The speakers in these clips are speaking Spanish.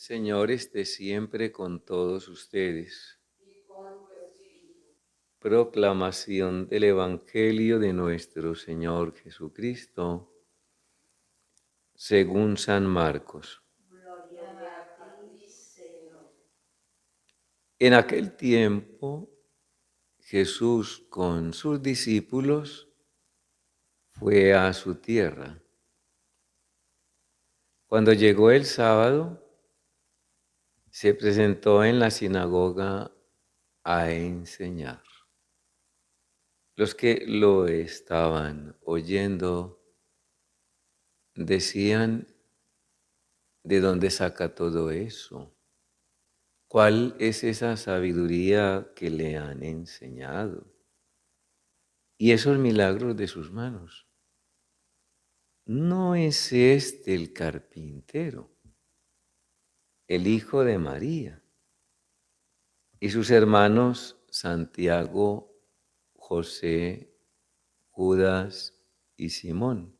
Señor esté siempre con todos ustedes. Proclamación del Evangelio de nuestro Señor Jesucristo, según San Marcos. En aquel tiempo, Jesús con sus discípulos fue a su tierra. Cuando llegó el sábado, se presentó en la sinagoga a enseñar. Los que lo estaban oyendo decían: ¿de dónde saca todo eso? ¿Cuál es esa sabiduría que le han enseñado? Y esos milagros de sus manos. ¿No es este el carpintero, el hijo de María? Y sus hermanos Santiago, José, Judas y Simón.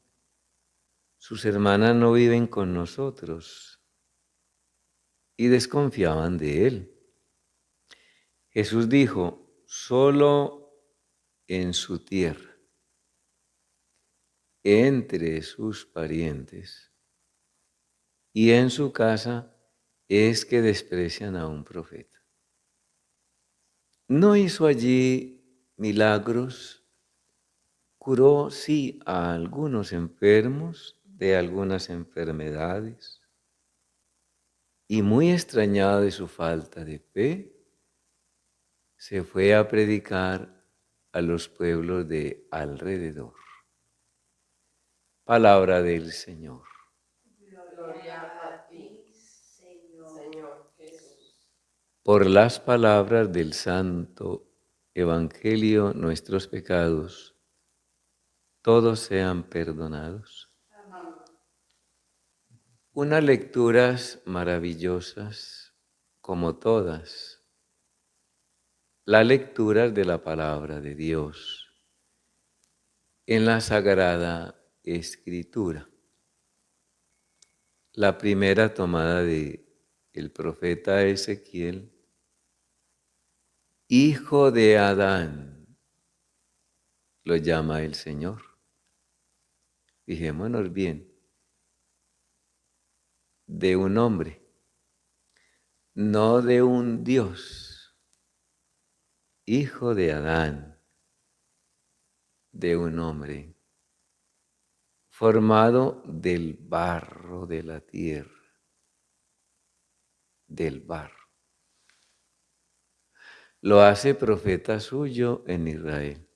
Sus hermanas no viven con nosotros. Y desconfiaban de él. Jesús dijo: solo en su tierra, entre sus parientes y en su casa, es que desprecian a un profeta. No hizo allí milagros, curó sí a algunos enfermos de algunas enfermedades, y muy extrañado de su falta de fe, se fue a predicar a los pueblos de alrededor. Palabra del Señor. Gloria a ti, Señor Jesús. Por las palabras del Santo Evangelio, nuestros pecados todos sean perdonados. Amén. Unas lecturas maravillosas, como todas, las lecturas de la palabra de Dios en la Sagrada Escritura. La primera tomada de el profeta Ezequiel: hijo de Adán, lo llama el Señor. Fijémonos bien, de un hombre, no de un Dios. Hijo de Adán, de un hombre, formado del barro de la tierra, del barro. Lo hace profeta suyo en Israel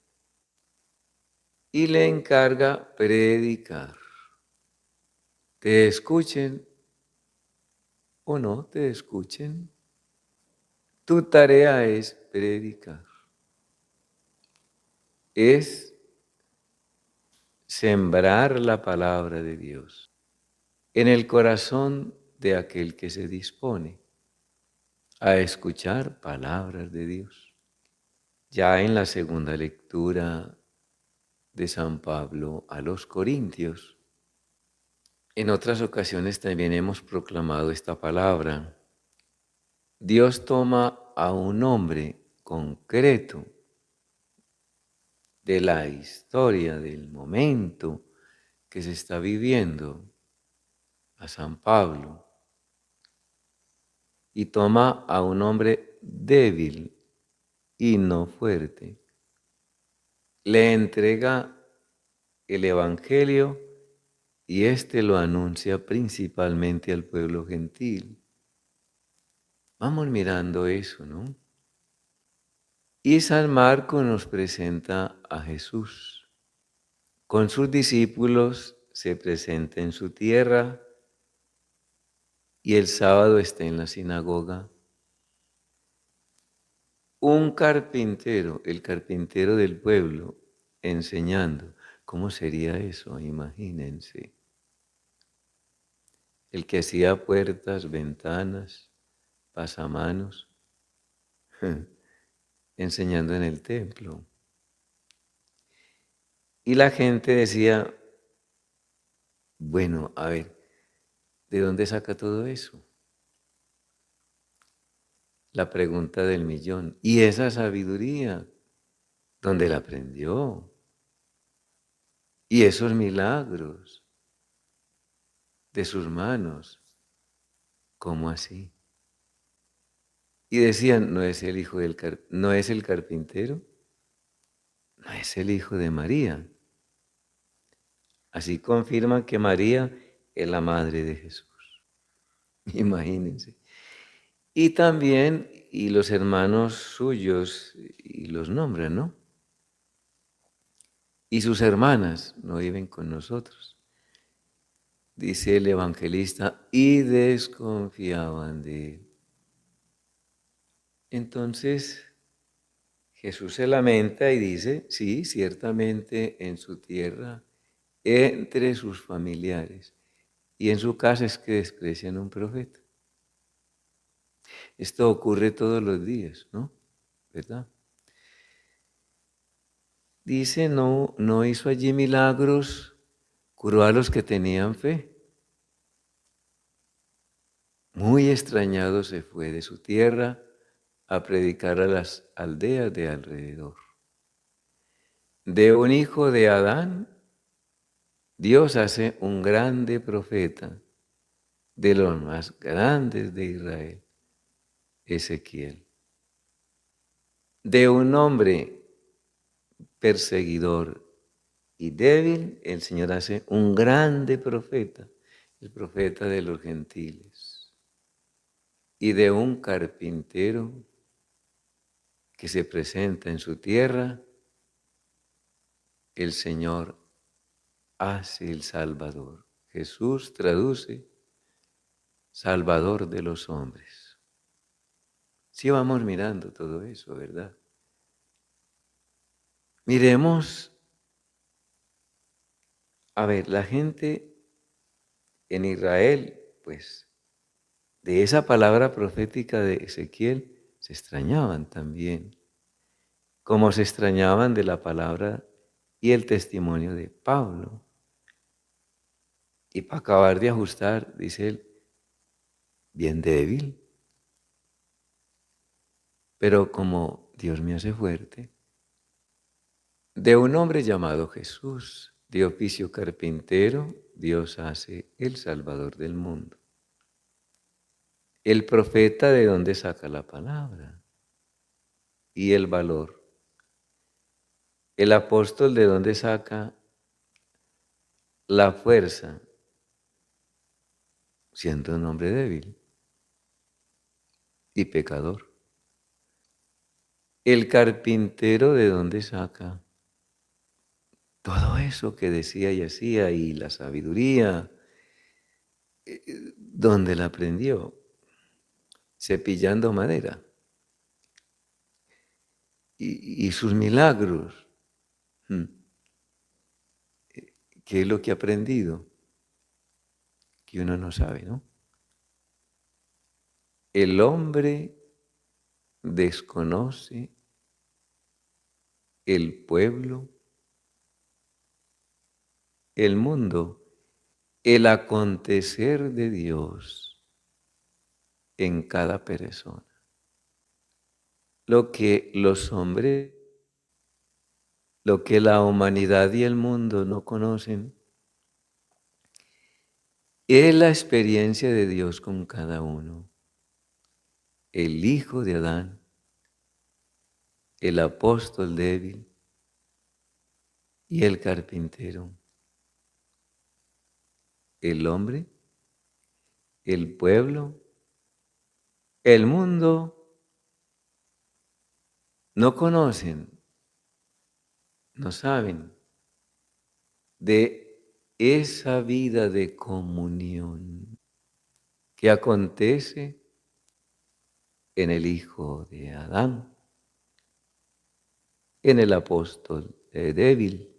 y le encarga predicar. Te escuchen o no te escuchen, tu tarea es predicar. Es sembrar la palabra de Dios en el corazón de aquel que se dispone a escuchar palabras de Dios. Ya en la segunda lectura de San Pablo a los Corintios, en otras ocasiones también hemos proclamado esta palabra. Dios toma a un hombre concreto de la historia, del momento que se está viviendo, a San Pablo, y toma a un hombre débil y no fuerte. Le entrega el Evangelio y éste lo anuncia principalmente al pueblo gentil. Vamos mirando eso, ¿no? Y San Marcos nos presenta a Jesús. Con sus discípulos se presenta en su tierra y el sábado está en la sinagoga. Un carpintero, el carpintero del pueblo, enseñando. ¿Cómo sería eso? Imagínense. El que hacía puertas, ventanas, pasamanos, enseñando en el templo. Y la gente decía: bueno, a ver, ¿de dónde saca todo eso? la pregunta del millón. ¿Y esa sabiduría? ¿Dónde la aprendió? ¿Y esos milagros de sus manos? ¿Cómo así? Y decían, ¿no es el hijo no es el carpintero? ¿No es el hijo de María? Así confirman que María es la madre de Jesús. Imagínense. Y también, y los hermanos suyos, y los nombran, ¿no? Y sus hermanas no viven con nosotros. Dice el evangelista, y desconfiaban de él. Entonces Jesús se lamenta y dice, sí, ciertamente en su tierra, entre sus familiares, y en su casa es que desprecian a un profeta. Esto ocurre todos los días, ¿no? ¿Verdad? Dice, no hizo allí milagros, curó a los que tenían fe. Muy extrañado se fue de su tierra a predicar a las aldeas de alrededor. De un hijo de Adán, Dios hace un grande profeta, de los más grandes de Israel, Ezequiel. De un hombre perseguidor y débil, el Señor hace un grande profeta, el profeta de los gentiles. Y de un carpintero que se presenta en su tierra, el Señor hace el Salvador. Jesús traduce Salvador de los hombres. Sí vamos mirando todo eso, ¿verdad? Miremos, a ver, la gente en Israel, pues, de esa palabra profética de Ezequiel, se extrañaban también, como se extrañaban de la palabra y el testimonio de Pablo. Y para acabar de ajustar, dice él, bien débil, pero como Dios me hace fuerte, de un hombre llamado Jesús, de oficio carpintero, Dios hace el Salvador del mundo. El profeta, ¿de dónde saca la palabra y el valor? El apóstol, ¿de dónde saca la fuerza, siendo un hombre débil y pecador? El carpintero, ¿de dónde saca todo eso que decía y hacía y la sabiduría? ¿Dónde la aprendió? Cepillando madera. Y sus milagros. ¿Qué es lo que ha aprendido? Que uno no sabe, ¿no? El hombre desconoce el pueblo, el mundo, el acontecer de Dios en cada persona. Lo que los hombres, lo que la humanidad y el mundo no conocen, es la experiencia de Dios con cada uno. El hijo de Adán, el apóstol débil y el carpintero. El hombre, el pueblo, el mundo no conocen, no saben de esa vida de comunión que acontece en el hijo de Adán, en el apóstol débil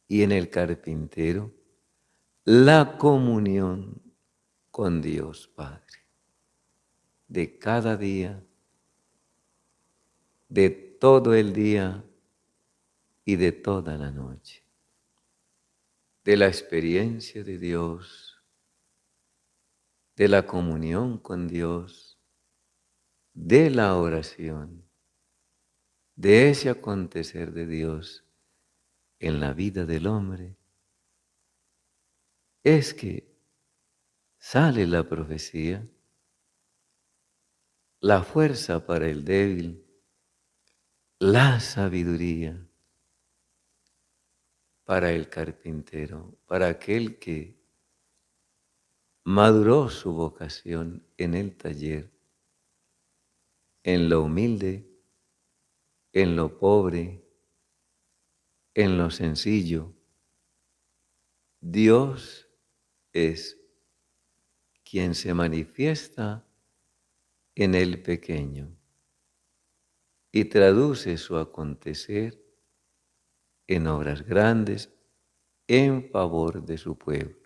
y en el carpintero, la comunión con Dios Padre, de cada día, de todo el día y de toda la noche, de la experiencia de Dios, de la comunión con Dios, de la oración, de ese acontecer de Dios en la vida del hombre, es que sale la profecía, la fuerza para el débil, la sabiduría para el carpintero, para aquel que maduró su vocación en el taller, en lo humilde, en lo pobre, en lo sencillo. Dios es quien se manifiesta en el pequeño y traduce su acontecer en obras grandes en favor de su pueblo.